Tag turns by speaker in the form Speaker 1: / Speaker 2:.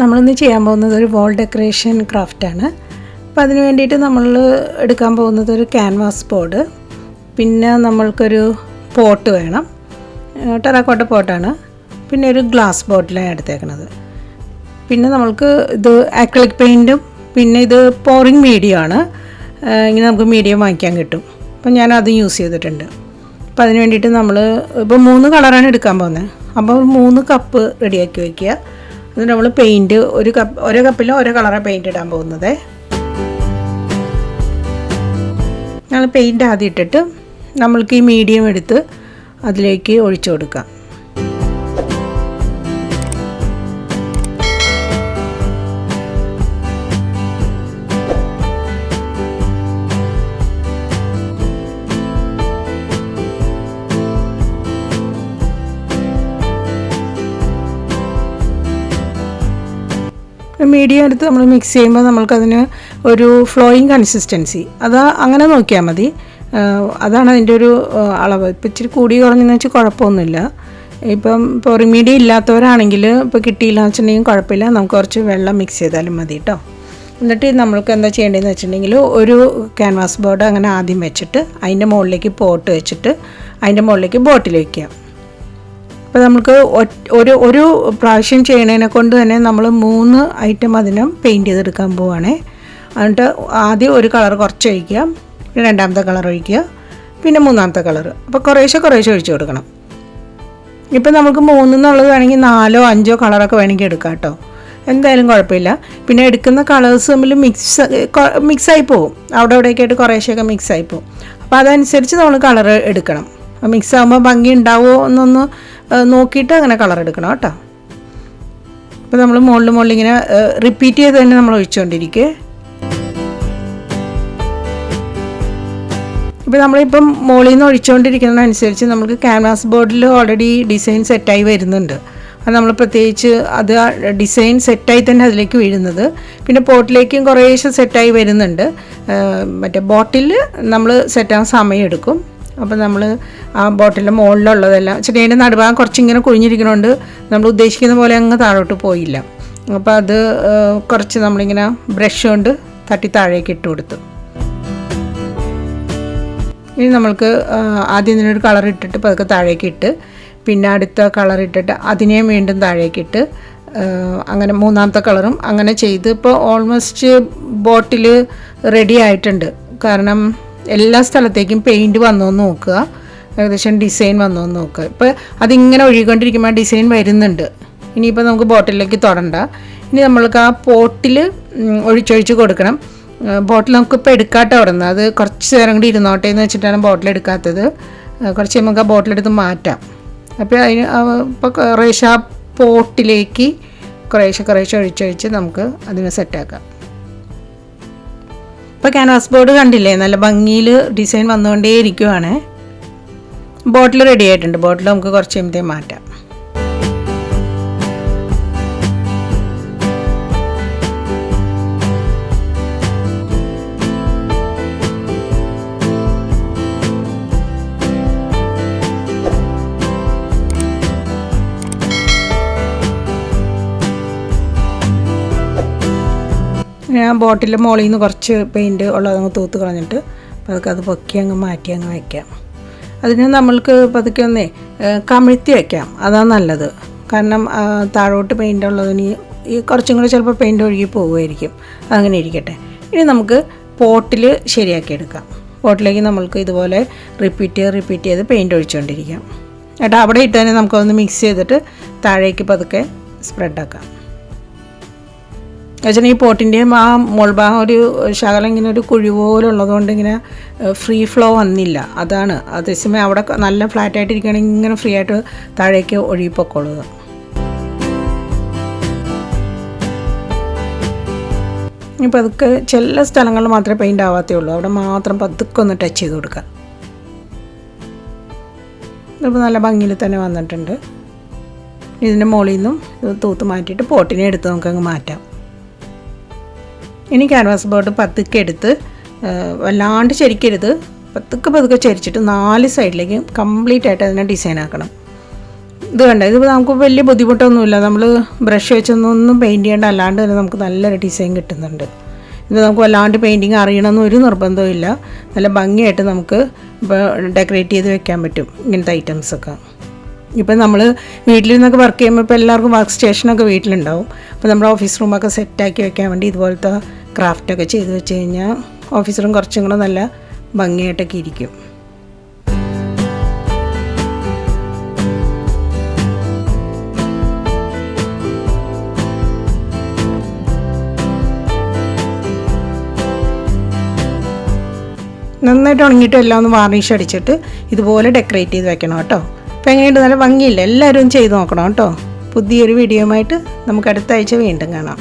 Speaker 1: നമ്മളിന്ന് ചെയ്യാൻ പോകുന്നത് ഒരു വാൾ ഡെക്കറേഷൻ ക്രാഫ്റ്റാണ്. അപ്പോൾ അതിന് വേണ്ടിയിട്ട് നമ്മൾ എടുക്കാൻ പോകുന്നത് ഒരു ക്യാൻവാസ് ബോർഡ്, പിന്നെ നമ്മൾക്കൊരു പോട്ട് വേണം, ടെറാക്കോട്ട പോട്ടാണ്, പിന്നെ ഒരു ഗ്ലാസ് ബോട്ടിലാണ് എടുത്തേക്കുന്നത്. പിന്നെ നമ്മൾക്ക് ഇത് ആക്രിലിക് പെയിൻറ്റും പിന്നെ ഇത് പോറിങ് മീഡിയമാണ്. ഇങ്ങനെ നമുക്ക് മീഡിയം വാങ്ങിക്കാൻ കിട്ടും. അപ്പോൾ ഞാൻ യൂസ് ചെയ്തിട്ടുണ്ട്. അപ്പോൾ അതിന് വേണ്ടിയിട്ട് നമ്മൾ ഇപ്പോൾ 3 കളറാണ് എടുക്കാൻ പോകുന്നത്. അപ്പോൾ 3 കപ്പ് റെഡിയാക്കി വയ്ക്കുക. എന്നിട്ട് നമ്മൾ പെയിൻറ്റ് ഓരോ കപ്പിലും ഓരോ കളറാണ് പെയിൻറ്റ് ഇടാൻ പോകുന്നത്. ഞങ്ങൾ പെയിൻറ്റ് ആദ്യം ഇട്ടിട്ട് നമ്മൾക്ക് ഈ മീഡിയം എടുത്ത് അതിലേക്ക് ഒഴിച്ചു കൊടുക്കാം. മീഡിയം എടുത്ത് നമ്മൾ മിക്സ് ചെയ്യുമ്പോൾ നമ്മൾക്കതിന് ഒരു ഫ്ലോയിങ് കൺസിസ്റ്റൻസി അങ്ങനെ നോക്കിയാൽ മതി. അതാണ് അതിൻ്റെ ഒരു അളവ്. ഇപ്പം ഇച്ചിരി കൂടി കുറഞ്ഞെന്ന് വെച്ചാൽ കുഴപ്പമൊന്നുമില്ല. ഇപ്പോൾ മീഡിയം ഇല്ലാത്തവരാണെങ്കിൽ ഇപ്പോൾ കിട്ടിയില്ല വെച്ചിട്ടുണ്ടെങ്കിൽ കുഴപ്പമില്ല, നമുക്ക് കുറച്ച് വെള്ളം മിക്സ് ചെയ്താലും മതി കേട്ടോ. എന്നിട്ട് നമ്മൾക്ക് എന്താ ചെയ്യേണ്ടതെന്ന് വെച്ചിട്ടുണ്ടെങ്കിൽ ഒരു ക്യാൻവാസ് ബോർഡ് അങ്ങനെ ആദ്യം വെച്ചിട്ട് അതിൻ്റെ മുകളിലേക്ക് പോട്ട് വെച്ചിട്ട് അതിൻ്റെ മുകളിലേക്ക് ബോട്ടിൽ വയ്ക്കുക. അപ്പോൾ നമുക്ക് ഒരു പ്രാവശ്യം ചെയ്യണതിനെ കൊണ്ട് തന്നെ നമ്മൾ 3 ഐറ്റം അതിനും പെയിൻറ്റ് ചെയ്തെടുക്കാൻ പോവുകയാണേ. എന്നിട്ട് ആദ്യം ഒരു കളർ കുറച്ച് ഒഴിക്കുക, പിന്നെ രണ്ടാമത്തെ കളർ ഒഴിക്കുക, പിന്നെ മൂന്നാമത്തെ കളർ. അപ്പോൾ കുറേശ്ശെ ഒഴിച്ച് കൊടുക്കണം. ഇപ്പം നമുക്ക് 3 എന്നുള്ളത് വേണമെങ്കിൽ 4 5 കളറൊക്കെ വേണമെങ്കിൽ എടുക്കാം കേട്ടോ, എന്തായാലും കുഴപ്പമില്ല. പിന്നെ എടുക്കുന്ന കളേഴ്സ് തമ്മിൽ മിക്സായി പോകും, അവിടെയൊക്കെ ആയിട്ട് കുറേശ്ശെയൊക്കെ മിക്സായി പോകും. അപ്പോൾ അതനുസരിച്ച് നമ്മൾ കളർ എടുക്കണം. മിക്സ് ആകുമ്പോൾ ഭംഗി ഉണ്ടാവുമോ എന്നൊന്ന് നോക്കിയിട്ട് അങ്ങനെ കളർ എടുക്കണം കേട്ടോ. അപ്പോൾ നമ്മൾ മുകളിൽ ഇങ്ങനെ റിപ്പീറ്റ് ചെയ്ത് തന്നെ നമ്മൾ ഒഴിച്ചുകൊണ്ടിരിക്കുക. ഇപ്പോൾ നമ്മളിപ്പം മുകളിൽ നിന്ന് ഒഴിച്ചുകൊണ്ടിരിക്കുന്നതനുസരിച്ച് നമുക്ക് ക്യാൻവാസ് ബോർഡിൽ ഓൾറെഡി ഡിസൈൻ സെറ്റായി വരുന്നുണ്ട്. അത് നമ്മൾ പ്രത്യേകിച്ച് അത് ഡിസൈൻ സെറ്റായി തന്നെ അതിലേക്ക് വീഴുന്നത്. പിന്നെ പോട്ടിലേക്കും കുറേശ്ശെ സെറ്റായി വരുന്നുണ്ട്. മറ്റേ ബോട്ടിൽ നമ്മൾ സെറ്റാകാൻ സമയമെടുക്കും. അപ്പോൾ നമ്മൾ ആ ബോട്ടിലിൻ്റെ മുകളിലുള്ളതെല്ലാം ചെടിയുടെ നടുഭാഗം കുറച്ചിങ്ങനെ കുഴിഞ്ഞിരിക്കണോണ്ട് നമ്മൾ ഉദ്ദേശിക്കുന്ന പോലെ അങ്ങ് താഴോട്ട് പോയില്ല. അപ്പോൾ അത് കുറച്ച് നമ്മളിങ്ങനെ ബ്രഷ് കൊണ്ട് തട്ടി താഴേക്ക് ഇട്ട് കൊടുത്തു. ഇനി നമ്മൾക്ക് ആദ്യം ഇതിനൊരു കളർ ഇട്ടിട്ട് പതുക്കെ താഴേക്ക് ഇട്ട് പിന്നെ അടുത്ത കളർ ഇട്ടിട്ട് അതിനെയും വീണ്ടും താഴേക്കിട്ട് അങ്ങനെ മൂന്നാമത്തെ കളറും അങ്ങനെ ചെയ്ത് ഇപ്പോൾ ഓൾമോസ്റ്റ് ബോട്ടിൽ റെഡി ആയിട്ടുണ്ട്. കാരണം എല്ലാ സ്ഥലത്തേക്കും പെയിൻറ്റ് വന്നോന്ന് നോക്കുക, ഏകദേശം ഡിസൈൻ വന്നോന്ന് നോക്കുക. ഇപ്പോൾ അതിങ്ങനെ ഒഴുകിക്കൊണ്ടിരിക്കുമ്പോൾ ഡിസൈൻ വരുന്നുണ്ട്. ഇനിയിപ്പോൾ നമുക്ക് ബോട്ടിലേക്ക് തൊടണ്ട. ഇനി നമ്മൾക്ക് ആ പോട്ടിൽ ഒഴിച്ചൊഴിച്ച് കൊടുക്കണം. ബോട്ടിൽ നമുക്കിപ്പോൾ എടുക്കാട്ടോ അവിടെ നിന്ന്, അത് കുറച്ച് നേരം കൂടി ഇരുന്നോട്ടെ എന്ന് വെച്ചിട്ടാണ് ബോട്ടിൽ എടുക്കാത്തത്. കുറച്ച് നമുക്ക് ആ ബോട്ടിലെടുത്ത് മാറ്റാം. അപ്പോൾ അതിന് ഇപ്പോൾ കുറേശ്ശെ ആ പോട്ടിലേക്ക് കുറേശ്ശെ ഒഴിച്ചൊഴിച്ച് നമുക്ക് അതിനെ സെറ്റാക്കാം. ഇപ്പോൾ ക്യാൻവാസ് ബോർഡ് കണ്ടില്ലേ, നല്ല ഭംഗിയിൽ ഡിസൈൻ വന്നുകൊണ്ടേ ഇരിക്കുവാണ്. ബോട്ടിൽ റെഡി ആയിട്ടുണ്ട്. ബോട്ടിൽ നമുക്ക് കുറച്ച് കഴിയുമ്പോഴത്തേക്കും മാറ്റാം. ഞാൻ ബോട്ടിൻ്റെ മുകളിൽ നിന്ന് കുറച്ച് പെയിൻറ്റ് ഉള്ളതങ്ങ് തൂത്ത് കളഞ്ഞിട്ട് പതുക്കെ അത് പൊക്കി അങ്ങ് മാറ്റി അങ്ങ് വയ്ക്കാം. അതിന് നമ്മൾക്ക് പതുക്കെ ഒന്നേ കമിഴ്ത്തി വയ്ക്കാം, അതാണ് നല്ലത്. കാരണം താഴോട്ട് പെയിൻ്റ് ഉള്ളതിന് ഈ കുറച്ചും കൂടി ചിലപ്പോൾ പെയിൻറ്റ് ഒഴുകി പോകുമായിരിക്കും. അങ്ങനെ ഇരിക്കട്ടെ. ഇനി നമുക്ക് പോട്ടിൽ ശരിയാക്കിയെടുക്കാം. പോട്ടിലേക്ക് നമ്മൾക്ക് ഇതുപോലെ റിപ്പീറ്റ് ചെയ്ത് പെയിൻറ്റ് ഒഴിച്ചുകൊണ്ടിരിക്കാം. എന്നിട്ട് അവിടെ ഇട്ട് തന്നെ നമുക്കൊന്ന് മിക്സ് ചെയ്തിട്ട് താഴേക്ക് പതുക്കെ സ്പ്രെഡാക്കാം. വെച്ചാൽ ഈ പോട്ടിൻ്റെയും ആ മുൾഭാഗം ഒരു ശകലം ഇങ്ങനെ ഒരു കുഴി പോലെ ഉള്ളതുകൊണ്ട് ഇങ്ങനെ ഫ്രീ ഫ്ലോ വന്നില്ല. അതാണ്. അതേസമയം അവിടെ നല്ല ഫ്ലാറ്റായിട്ട് ഇരിക്കുകയാണെങ്കിൽ ഇങ്ങനെ ഫ്രീ ആയിട്ട് താഴേക്ക് ഒഴുകിപ്പോക്കുള്ളത്. ഇപ്പം അതൊക്കെ ചില സ്ഥലങ്ങളിൽ മാത്രമേ പെയിൻ്റ് ആവാത്തേ ഉള്ളൂ, അവിടെ മാത്രം പതുക്കെ ഒന്ന് ടച്ച് ചെയ്ത് കൊടുക്കുക. ഇതിപ്പോൾ നല്ല ഭംഗിയിൽ തന്നെ വന്നിട്ടുണ്ട്. ഇതിൻ്റെ മുകളിൽ നിന്നും തൂത്ത് മാറ്റിയിട്ട് പോട്ടിനെ എടുത്ത് നമുക്കങ്ങ് മാറ്റാം. ഇനി ക്യാൻവാസ് ബോർഡ് പതുക്കെ എടുത്ത് വല്ലാണ്ട് ശരിക്കരുത്, പതുക്കെ ചരിച്ചിട്ട് 4 സൈഡിലേക്കും കംപ്ലീറ്റ് ആയിട്ട് അതിനെ ഡിസൈൻ ആക്കണം. ഇത് കണ്ട, ഇത് നമുക്ക് വലിയ ബുദ്ധിമുട്ടൊന്നുമില്ല. നമ്മൾ ബ്രഷ് വെച്ചൊന്നും പെയിൻറ്റ് ചെയ്യേണ്ട, അല്ലാണ്ട് തന്നെ നമുക്ക് നല്ലൊരു ഡിസൈൻ കിട്ടുന്നുണ്ട്. ഇത് നമുക്ക് വല്ലാണ്ട് പെയിൻറ്റിങ് അറിയണമെന്ന് ഒരു നിർബന്ധവും ഇല്ല. നല്ല ഭംഗിയായിട്ട് നമുക്ക് ഇപ്പോൾ ഡെക്കറേറ്റ് ചെയ്ത് വെക്കാൻ പറ്റും ഇങ്ങനത്തെ ഐറ്റംസൊക്കെ. ഇപ്പം നമ്മൾ വീട്ടിലിരുന്നൊക്കെ വർക്ക് ചെയ്യുമ്പോൾ ഇപ്പോൾ എല്ലാവർക്കും വർക്ക് സ്റ്റേഷനൊക്കെ വീട്ടിലുണ്ടാവും. അപ്പോൾ നമ്മുടെ ഓഫീസ് റൂമൊക്കെ സെറ്റാക്കി വെക്കാൻ വേണ്ടി ഇതുപോലത്തെ ക്രാഫ്റ്റൊക്കെ ചെയ്ത് വെച്ച് കഴിഞ്ഞാൽ ഓഫീസ് റൂം കുറച്ചും കൂടെ നല്ല ഭംഗിയായിട്ടൊക്കെ ഇരിക്കും. നന്നായിട്ട് ഉണങ്ങിയിട്ട് എല്ലാം ഒന്ന് വാർണിഷ് അടിച്ചിട്ട് ഇതുപോലെ ഡെക്കറേറ്റ് ചെയ്ത് വെക്കണം കേട്ടോ. അപ്പോൾ എങ്ങനെയുണ്ട്? നല്ല ഭംഗിയില്ല. എല്ലാവരും ചെയ്ത് നോക്കണം കേട്ടോ. പുതിയൊരു വീഡിയോയുമായിട്ട് നമുക്ക് അടുത്ത ആഴ്ച വീണ്ടും കാണാം.